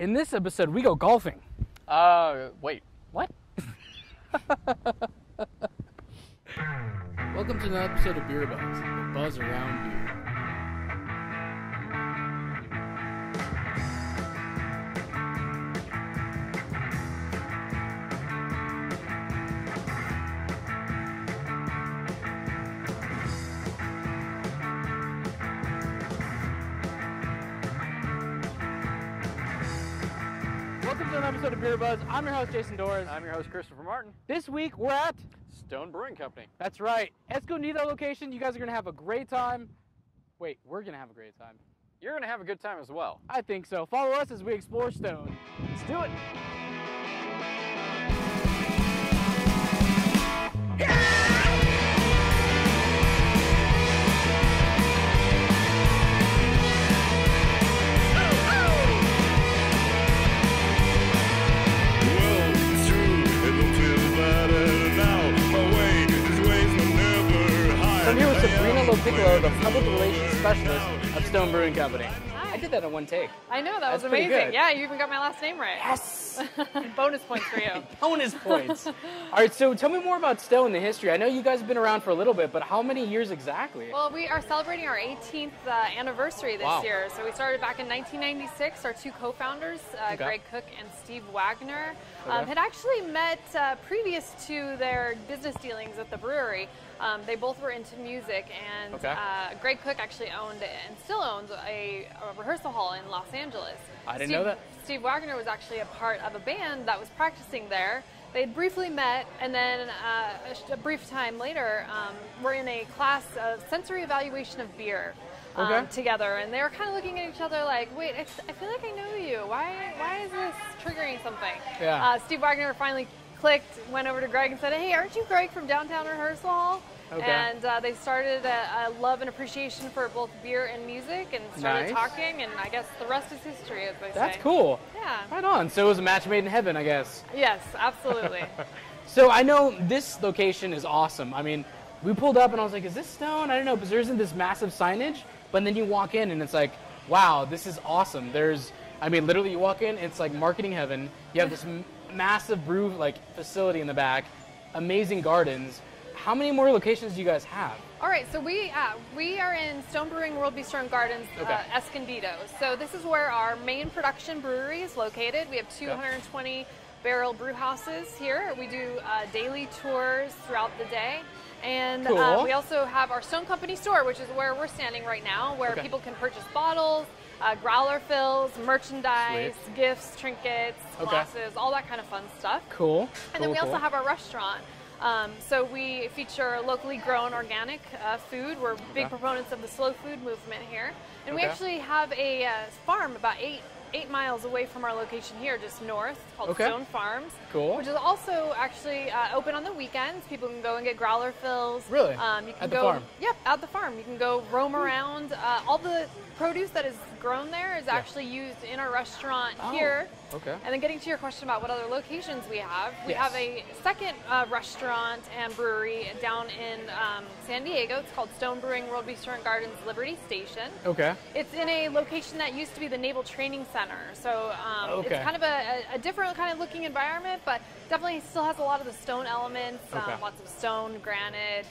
In this episode, we go golfing. Wait, what? Welcome to another episode of BierBuzz, the buzz around beer. Welcome to another episode of BierBuzz. I'm your host, Jason Doors. I'm your host, Christopher Martin. This week, we're at... Stone Brewing Company. That's right. Escondido location. You guys are going to have a great time. Wait, we're going to have a great time. You're going to have a good time as well. I think so. Follow us as we explore Stone. Let's do it. I'm here with Sabrina Lopiccolo, the public relations specialist of Stone Brewing Company. Hi. I did that in one take. I know, that was That's pretty amazing. good. Yeah, you even got my last name right. Yes! Bonus points for you. Bonus points. All right, so tell me more about Stone, the history. I know you guys have been around for a little bit, but how many years exactly? Well, we are celebrating our 18th anniversary this Wow. year. So we started back in 1996. Our two co-founders, Greg Cook and Steve Wagner, had actually met previous to their business dealings at the brewery. They both were into music, and Greg Cook actually owned and still owns a rehearsal hall in Los Angeles. I didn't know that. Steve Wagner was actually a part of a band that was practicing there. They had briefly met, and then a brief time later, we're in a class of sensory evaluation of beer together, and they were kind of looking at each other like, wait, I feel like I know you. Why is this triggering something? Yeah. Steve Wagner finally clicked, went over to Greg and said, hey, aren't you Greg from downtown rehearsal hall? Okay. And they started a love and appreciation for both beer and music, and started talking, and I guess the rest is history, as they say. That's cool. Yeah. Right on. So it was a match made in heaven, I guess. Yes, absolutely. So I know this location is awesome. I mean, we pulled up and I was like, is this Stone? I don't know, because there isn't this massive signage, but then you walk in and it's like, wow, this is awesome. I mean, literally you walk in, it's like marketing heaven. You have this massive brew facility in the back, amazing gardens. How many more locations do you guys have? All right, so we are in Stone Brewing World Bistro and Gardens, Escondido. So this is where our main production brewery is located. We have 220 barrel brew houses here. We do daily tours throughout the day. And we also have our Stone Company store, which is where we're standing right now, where people can purchase bottles, growler fills, merchandise, gifts, trinkets, glasses, all that kind of fun stuff. Cool. And then we also have our restaurant. So we feature locally grown organic food. We're big proponents of the slow food movement here. And we actually have a farm about 8 miles away from our location here, just north, called Stone Farms. Cool. Which is also actually open on the weekends. People can go and get growler fills. Really? You can at the farm? Yep, at the farm. You can go roam around. All the produce that is grown there is actually used in our restaurant here. Okay. And then getting to your question about what other locations we have a second restaurant and brewery down in San Diego. It's called Stone Brewing World Bistro and Gardens Liberty Station. Okay. It's in a location that used to be the Naval Training Center. So it's kind of a different kind of looking environment, but definitely still has a lot of the stone elements, lots of stone, granite,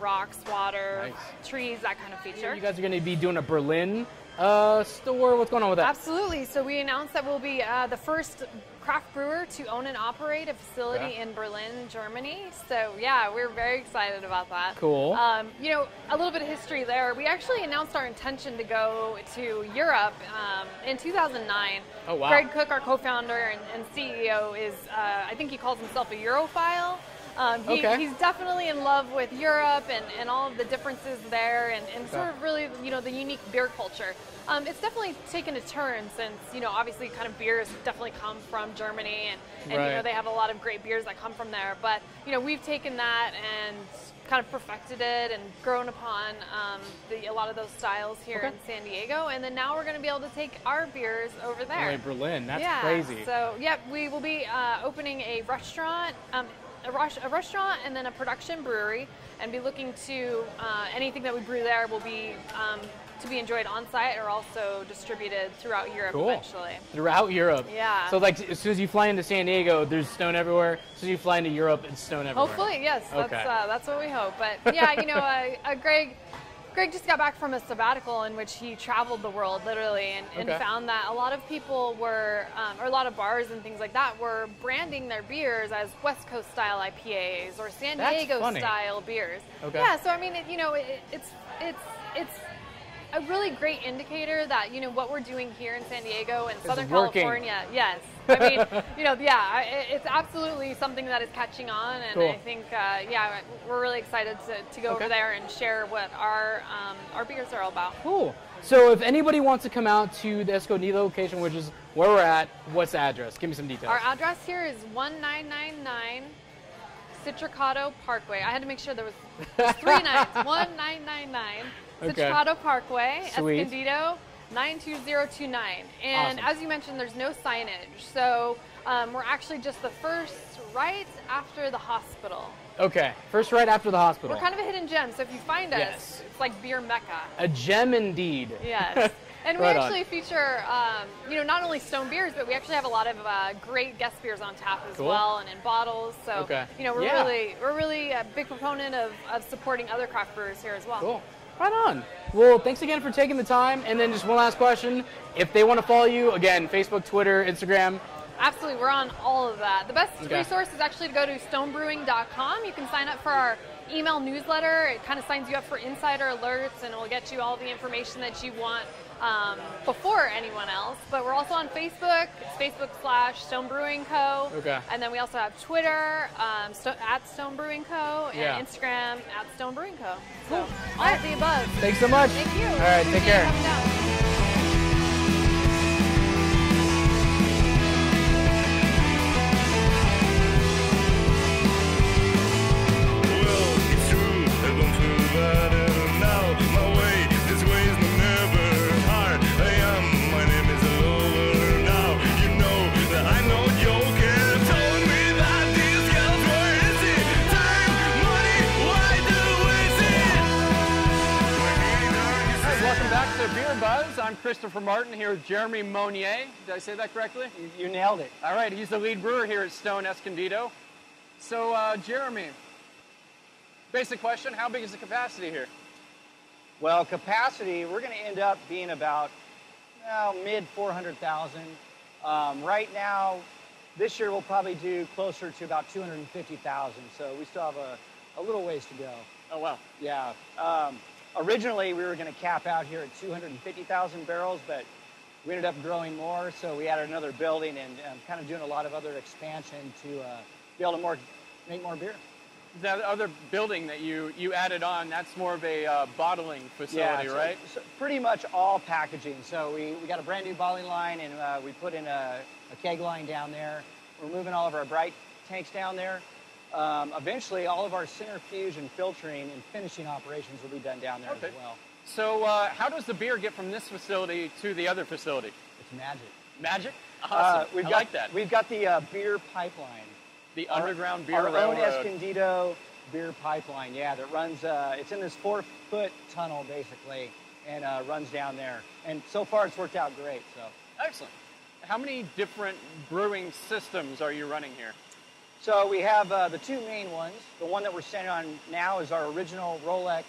rocks, water, trees, that kind of feature. You guys are going to be doing a Berlin store. What's going on with that? Absolutely. So we announced that we'll be the first craft brewer to own and operate a facility in Berlin, Germany. So yeah, we're very excited about that. Cool. You know, a little bit of history there. We actually announced our intention to go to Europe in 2009. Oh wow. Greg Cook, our co-founder and CEO, is I think he calls himself a Europhile. He's definitely in love with Europe and all of the differences there, and sort of really, you know, the unique beer culture. It's definitely taken a turn since, you know, obviously kind of beers definitely come from Germany, and you know, they have a lot of great beers that come from there. But, you know, we've taken that and kind of perfected it and grown upon a lot of those styles here in San Diego, and then now we're going to be able to take our beers over there. Right, Berlin, that's crazy. So, we will be opening a restaurant, and then a production brewery, and be looking to anything that we brew there will be to be enjoyed on site are also distributed throughout Europe eventually. Throughout Europe. Yeah. So like as soon as you fly into San Diego, there's stone everywhere. As soon as you fly into Europe, it's stone everywhere. Hopefully, yes. Okay. That's what we hope. But yeah, you know, Greg just got back from a sabbatical in which he traveled the world literally and found that a lot of people were, or a lot of bars and things like that were branding their beers as West Coast style IPAs or San Diego style beers. Okay. Yeah, so I mean, it's a really great indicator that, you know, what we're doing here in San Diego and Southern California. Yes. I mean, you know, yeah, it's absolutely something that is catching on, and I think, yeah, we're really excited to go over there and share what our beers are all about. Cool. So if anybody wants to come out to the Escondido location, which is where we're at, what's the address? Give me some details. Our address here is 1999 Citricado Parkway. I had to make sure there was 3 nines. 1999 Citricado Parkway, Sweet. Escondido, 92029. And as you mentioned, there's no signage. So we're actually just the first right after the hospital. Okay, first right after the hospital. We're kind of a hidden gem, so if you find us, it's like beer mecca. A gem indeed. Yes. And we actually feature, you know, not only stone beers, but we actually have a lot of great guest beers on tap as well, and in bottles. So, you know, we're really a big proponent of supporting other craft brewers here as well. Cool. Right on. Well, thanks again for taking the time. And then just one last question. If they want to follow you, again, Facebook, Twitter, Instagram. Absolutely. We're on all of that. The best resource is actually to go to stonebrewing.com. You can sign up for our email newsletter. It kind of signs you up for insider alerts, and it will get you all the information that you want before anyone else. But we're also on Facebook. It's Facebook/Stone Brewing Co. And then we also have Twitter at Stone Brewing Co. and Instagram at Stone Brewing Co. So all at BierBuzz. Thanks so much. Thank you. All right, take care. Coming down. BierBuzz. I'm Christopher Martin here with Jeremy Monnier. Did I say that correctly? You nailed it. All right, he's the lead brewer here at Stone Escondido. So, Jeremy, basic question, how big is the capacity here? Well, capacity, we're going to end up being about mid 400,000. Right now, this year we'll probably do closer to about 250,000. So we still have a little ways to go. Oh, wow. Yeah. Originally, we were going to cap out here at 250,000 barrels, but we ended up growing more, so we added another building and kind of doing a lot of other expansion to be able to make more beer. That other building that you added on, that's more of a bottling facility, right? So pretty much all packaging. So we got a brand new bottling line, and we put in a keg line down there. We're moving all of our bright tanks down there. Eventually, all of our centrifuge and filtering and finishing operations will be done down there as well. So how does the beer get from this facility to the other facility? It's magic. Magic? Awesome. I like that. We've got the beer pipeline. The underground beer railroad. Our own railroad. Escondido beer pipeline, that runs, it's in this 4-foot tunnel, basically, and runs down there. And so far, it's worked out great. So excellent. How many different brewing systems are you running here? So we have the 2 main ones. The one that we're standing on now is our original Rolec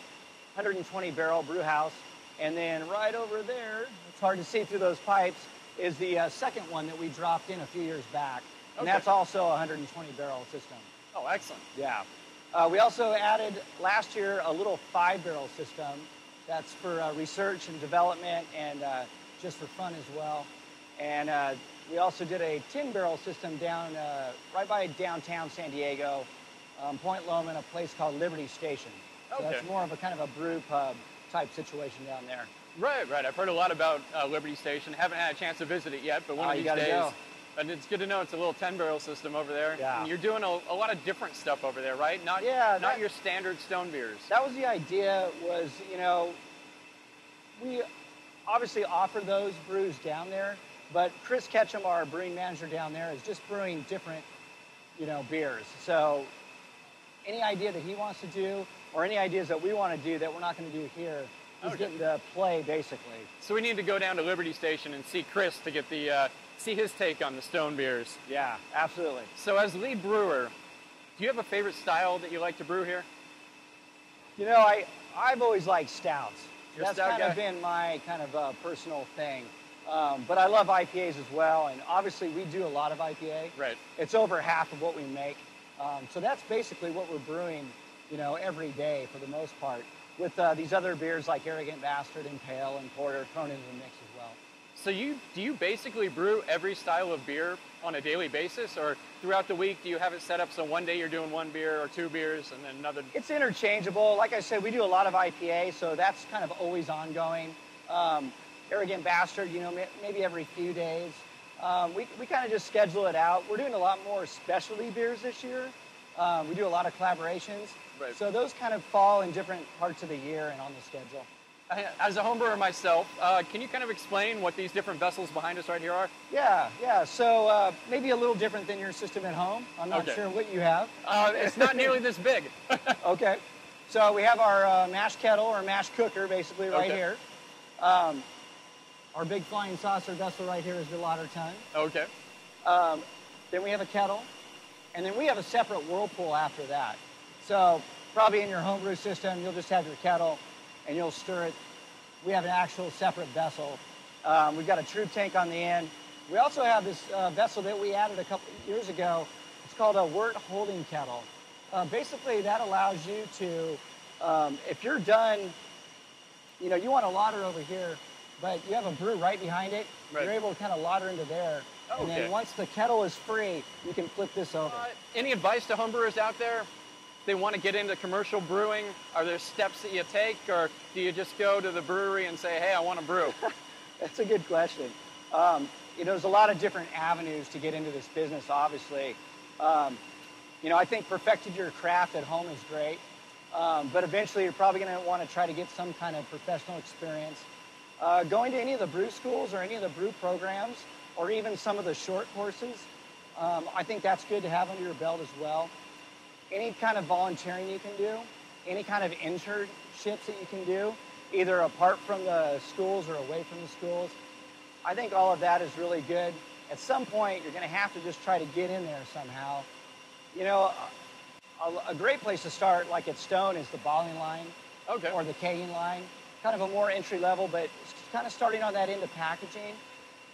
120-barrel brew house. And then right over there, it's hard to see through those pipes, is the second one that we dropped in a few years back. And that's also a 120-barrel system. Oh, excellent. Yeah. We also added last year a little 5-barrel system. That's for research and development and just for fun as well. And we also did a 10-barrel system down right by downtown San Diego, Point Loma, a place called Liberty Station. So that's more of a kind of a brew pub type situation down there. Right, right. I've heard a lot about Liberty Station. Haven't had a chance to visit it yet, but one of these days. Go. And it's good to know it's a little 10-barrel system over there. Yeah. And you're doing a lot of different stuff over there, right? Not your standard stone beers. That was the idea. Was, you know, we obviously offer those brews down there. But Chris Ketchum, our brewing manager down there, is just brewing different, you know, beers. So any idea that he wants to do, or any ideas that we want to do that we're not going to do here, He's getting to play, basically. So we need to go down to Liberty Station and see Chris to get the see his take on the Stone beers. Yeah, absolutely. So as lead brewer, do you have a favorite style that you like to brew here? You know, I've always liked stouts. You're a That's stout kind guy? of been my kind of personal thing. But I love IPAs as well, and obviously we do a lot of IPA. Right. It's over half of what we make. So that's basically what we're brewing, you know, every day for the most part, with these other beers like Arrogant Bastard and Pale and Porter thrown into the mix as well. So do you basically brew every style of beer on a daily basis, or throughout the week do you have it set up so one day you're doing one beer or two beers and then another? It's interchangeable. Like I said, we do a lot of IPA, so that's kind of always ongoing. Arrogant Bastard, you know, maybe every few days. We kind of just schedule it out. We're doing a lot more specialty beers this year. We do a lot of collaborations. Right. So those kind of fall in different parts of the year and on the schedule. As a homebrewer myself, can you kind of explain what these different vessels behind us right here are? Yeah. So maybe a little different than your system at home. I'm not sure what you have. It's not nearly this big. Okay. So we have our mash kettle or mash cooker basically right here. Our big flying saucer vessel right here is your lauter tun. Okay. Then we have a kettle, and then we have a separate whirlpool after that. So probably in your homebrew system, you'll just have your kettle, and you'll stir it. We have an actual separate vessel. We've got a troop tank on the end. We also have this vessel that we added a couple years ago. It's called a wort holding kettle. Basically, that allows you to, if you're done, you know, you want a lauter over here, but you have a brew right behind it. Right. You're able to kind of lauter into there. Oh, and okay. then once the kettle is free, you can flip this over. Any advice to homebrewers out there? They want to get into commercial brewing. Are there steps that you take, or do you just go to the brewery and say, hey, I want to brew? That's a good question. You know, there's a lot of different avenues to get into this business, obviously. You know, I think perfecting your craft at home is great, but eventually you're probably going to want to try to get some kind of professional experience. Going to any of the brew schools or any of the brew programs, or even some of the short courses, I think that's good to have under your belt as well. Any kind of volunteering you can do, any kind of internships that you can do, either apart from the schools or away from the schools, I think all of that is really good. At some point, you're going to have to just try to get in there somehow. You know, a great place to start, like at Stone, is the bottling line or the kegging line. Kind of a more entry level, but kind of starting on that into packaging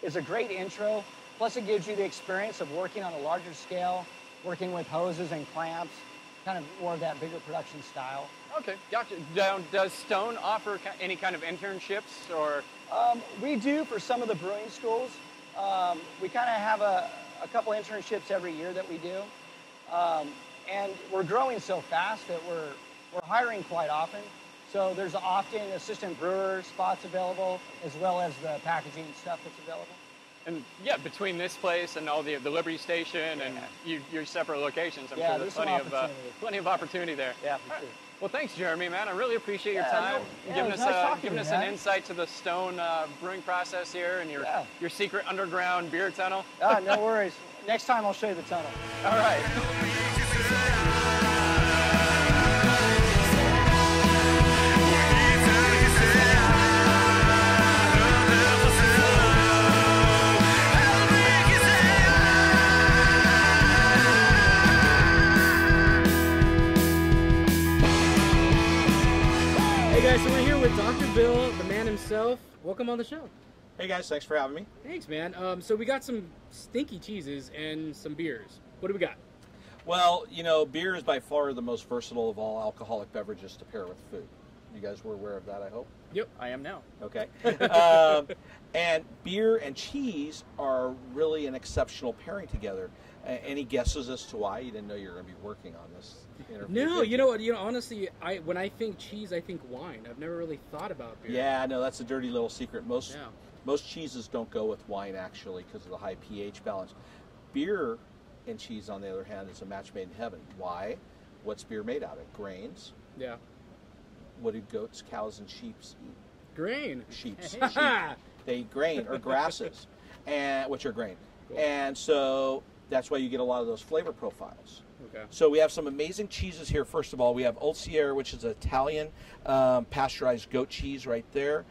is a great intro. Plus, it gives you the experience of working on a larger scale, working with hoses and clamps, kind of more of that bigger production style. Okay, gotcha. Does Stone offer any kind of internships, or? We do for some of the brewing schools. We kind of have a couple internships every year that we do. And we're growing so fast that we're hiring quite often. So there's often assistant brewer spots available, as well as the packaging stuff that's available. And yeah, between this place and all the Liberty Station and your separate locations, I'm sure there's plenty of opportunity there. Yeah, for sure. Well, thanks, Jeremy, man. I really appreciate your time, giving us an insight to the Stone brewing process here and your secret underground beer tunnel. No worries. Next time I'll show you the tunnel. All right. Hey guys, so we're here with Dr. Bill, the man himself. Welcome on the show. Hey guys, thanks for having me. Thanks, man. So we got some stinky cheeses and some beers. What do we got? Well, you know, beer is by far the most versatile of all alcoholic beverages to pair with food. You guys were aware of that, I hope? Yep, I am now. Okay. And beer and cheese are really an exceptional pairing together. Any guesses as to why? You didn't know you were going to be working on this interview? No, you know what? Honestly, when I think cheese, I think wine. I've never really thought about beer. Yeah, no, that's a dirty little secret. Most cheeses don't go with wine, actually, because of the high pH balance. Beer and cheese, on the other hand, is a match made in heaven. Why? What's beer made out of? Grains. Yeah. What do goats, cows, and sheep eat? Grain. Sheep. They eat grain or grasses, which are grain. Cool. And so That's why you get a lot of those flavor profiles. Okay. So we have some amazing cheeses here. First of all, we have Old Sierra, which is Italian pasteurized goat cheese right there.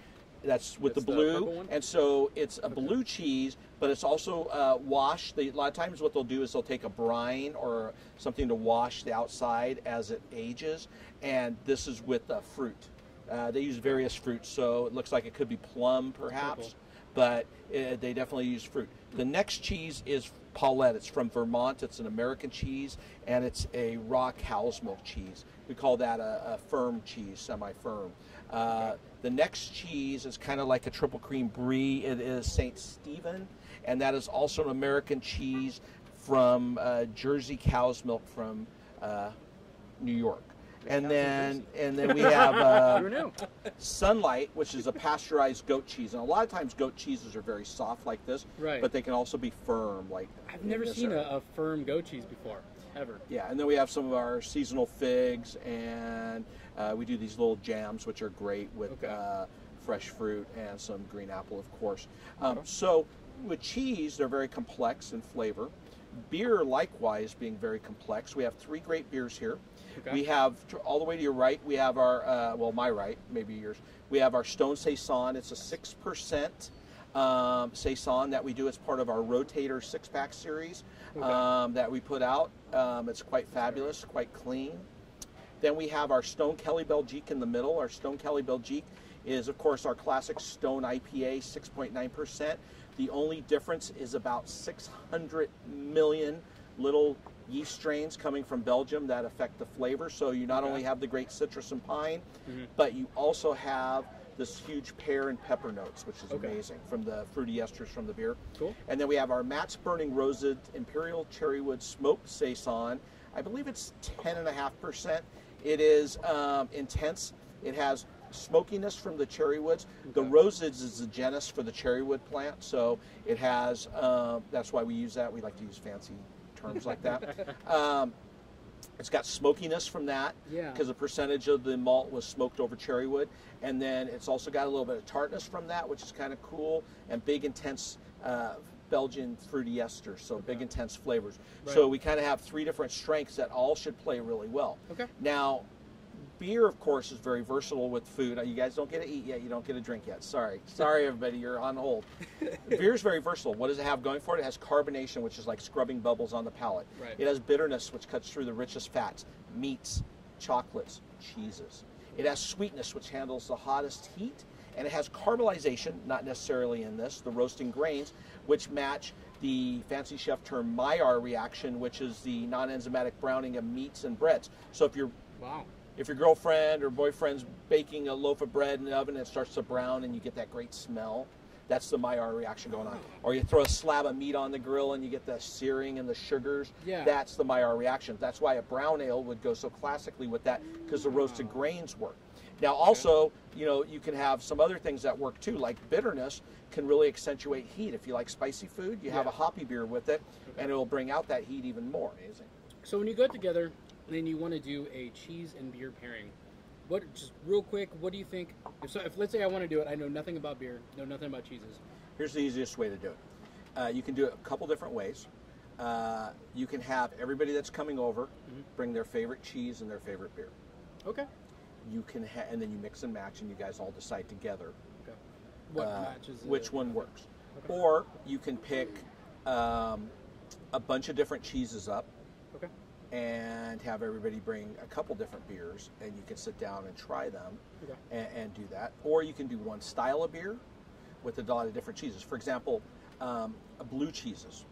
That's with the blue, purple one? and so it's a blue cheese, but it's also washed. A lot of times what they'll do is they'll take a brine or something to wash the outside as it ages, and this is with fruit. They use various fruits, so it looks like it could be plum perhaps, but they definitely use fruit. The next cheese is Paulette. It's from Vermont. It's an American cheese, and it's a raw cow's milk cheese. We call that a firm cheese, semi-firm. The next cheese is kind of like a triple cream brie. It is St. Stephen, and that is also an American cheese from Jersey cow's milk from New York. And then we have Sunlight, which is a pasteurized goat cheese. And a lot of times goat cheeses are very soft like this, right, but they can also be firm. Like I've never seen a firm goat cheese before, ever. Yeah, and then we have some of our seasonal figs, and we do these little jams, which are great with fresh fruit and some green apple, of course. So with cheese, they're very complex in flavor. Beer, likewise, being very complex. We have 3 great beers here. Okay. We have, all the way to your right, we have our, well, my right, maybe yours, we have our Stone Saison. It's a 6% Saison that we do as part of our Rotator 6-pack series that we put out. It's quite fabulous, quite clean. Then we have our Stone Kelly Belgique in the middle. Our Stone Kelly Belgique is, of course, our classic Stone IPA, 6.9%. The only difference is about 600 million little yeast strains coming from Belgium that affect the flavor. So you not only have the great citrus and pine, but you also have this huge pear and pepper notes, which is amazing, from the fruity esters from the beer. Cool. And then we have our Matt's Burning Rosed Imperial Cherrywood Smoked Saison. I believe it's 10.5%. It is intense. It has smokiness from the cherry woods. The rosids is the genus for the cherry wood plant, so it has, that's why we use that. We like to use fancy terms like that. It's got smokiness from that because a percentage of the malt was smoked over cherry wood, and then it's also got a little bit of tartness from that, which is kind of cool, and big intense Belgian fruity esters, so big intense flavors. Right. So we kind of have 3 different strengths that all should play really well. Now, beer, of course, is very versatile with food. You guys don't get to eat yet. You don't get to drink yet. Sorry, everybody. You're on hold. Beer is very versatile. What does it have going for it? It has carbonation, which is like scrubbing bubbles on the palate. Right. It has bitterness, which cuts through the richest fats, meats, chocolates, cheeses. It has sweetness, which handles the hottest heat. And it has caramelization, not necessarily in this, the roasting grains, which match the fancy chef term Maillard reaction, which is the non-enzymatic browning of meats and breads. So if you're if your girlfriend or boyfriend's baking a loaf of bread in the oven and it starts to brown and you get that great smell, that's the Maillard reaction going on. Or you throw a slab of meat on the grill and you get the searing and the sugars, that's the Maillard reaction. That's why a brown ale would go so classically with that, because the roasted grains work. Now also, you know, you can have some other things that work too, like bitterness can really accentuate heat. If you like spicy food, you have a hoppy beer with it, and it will bring out that heat even more. Amazing. So when you go together and you want to do a cheese and beer pairing, what, just real quick, what do you think? If let's say I want to do it, I know nothing about beer, know nothing about cheeses. Here's the easiest way to do it. You can do it a couple different ways. You can have everybody that's coming over bring their favorite cheese and their favorite beer. Okay. You can and then you mix and match, and you guys all decide together what matches which one works. Or you can pick a bunch of different cheeses up and have everybody bring a couple different beers, and you can sit down and try them and do that. Or you can do one style of beer with a lot of different cheeses. For example, blue cheeses.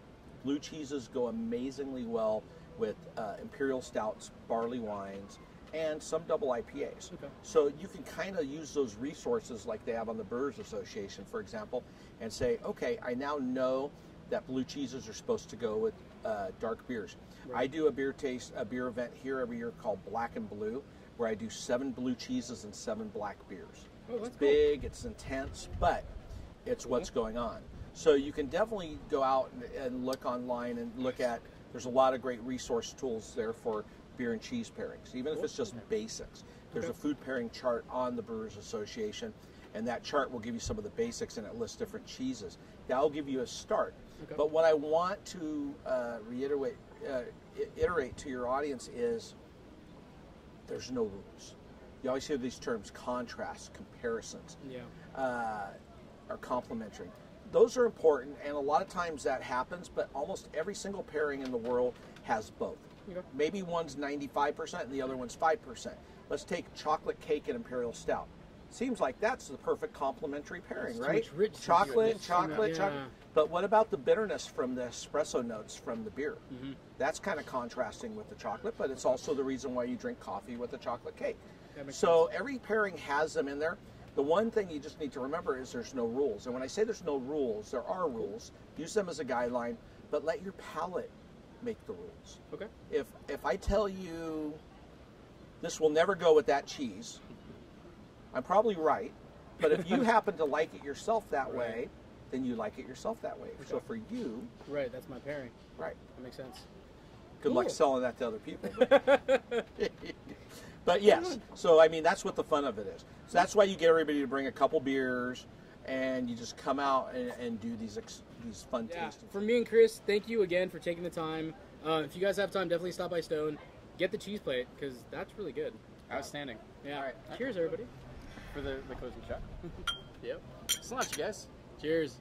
Blue cheeses go amazingly well with imperial stouts, barley wines, and some double IPAs. So you can kind of use those resources like they have on the Brewers Association, for example, and say, okay, I now know that blue cheeses are supposed to go with dark beers. I do a beer event here every year called Black and Blue, where I do 7 blue cheeses and 7 black beers. It's big, it's intense, but it's what's going on. So you can definitely go out and look online and look at, there's a lot of great resource tools there for beer and cheese pairings, even if it's just basics. There's a food pairing chart on the Brewers Association, and that chart will give you some of the basics, and it lists different cheeses. That'll give you a start. Okay. But what I want to iterate to your audience is there's no rules. You always hear these terms: contrast, comparisons, are complementary. Those are important, and a lot of times that happens, but almost every single pairing in the world has both. Okay. Maybe one's 95% and the other one's 5%. Let's take chocolate cake and imperial stout. Seems like that's the perfect complementary pairing, right? Chocolate. But what about the bitterness from the espresso notes from the beer? Mm-hmm. That's kind of contrasting with the chocolate, but it's also the reason why you drink coffee with a chocolate cake. So every pairing has them in there. The one thing you just need to remember is there's no rules. And when I say there's no rules, there are rules. Use them as a guideline, but let your palate make the rules. Okay. If I tell you this will never go with that cheese, I'm probably right. But if you happen to like it yourself that way, then you like it yourself that way. Okay. So for you... Right, that's my pairing. Right. That makes sense. Good luck selling that to other people. But yes, so I mean, that's what the fun of it is. So that's why you get everybody to bring a couple beers, and you just come out and do these fun tastings. For me and Chris, thank you again for taking the time. If you guys have time, definitely stop by Stone. Get the cheese plate, because that's really good. Outstanding. Yeah. All right. Cheers, everybody. For the closing shot. Yep. Thanks you guys. Cheers.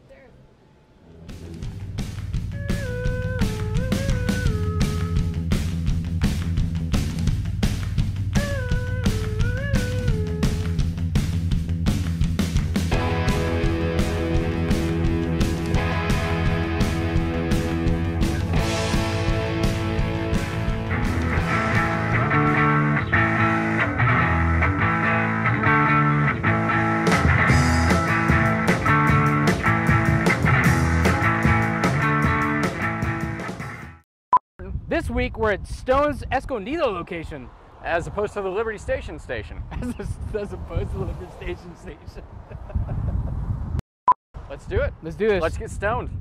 This week we're at Stone's Escondido location. As opposed to the Liberty Station. As opposed to the Liberty Station. Let's do it. Let's do this. Let's get stoned.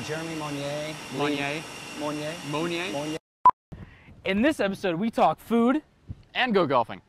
Jeremy Monnier. Monnier. In this episode, we talk food And go golfing.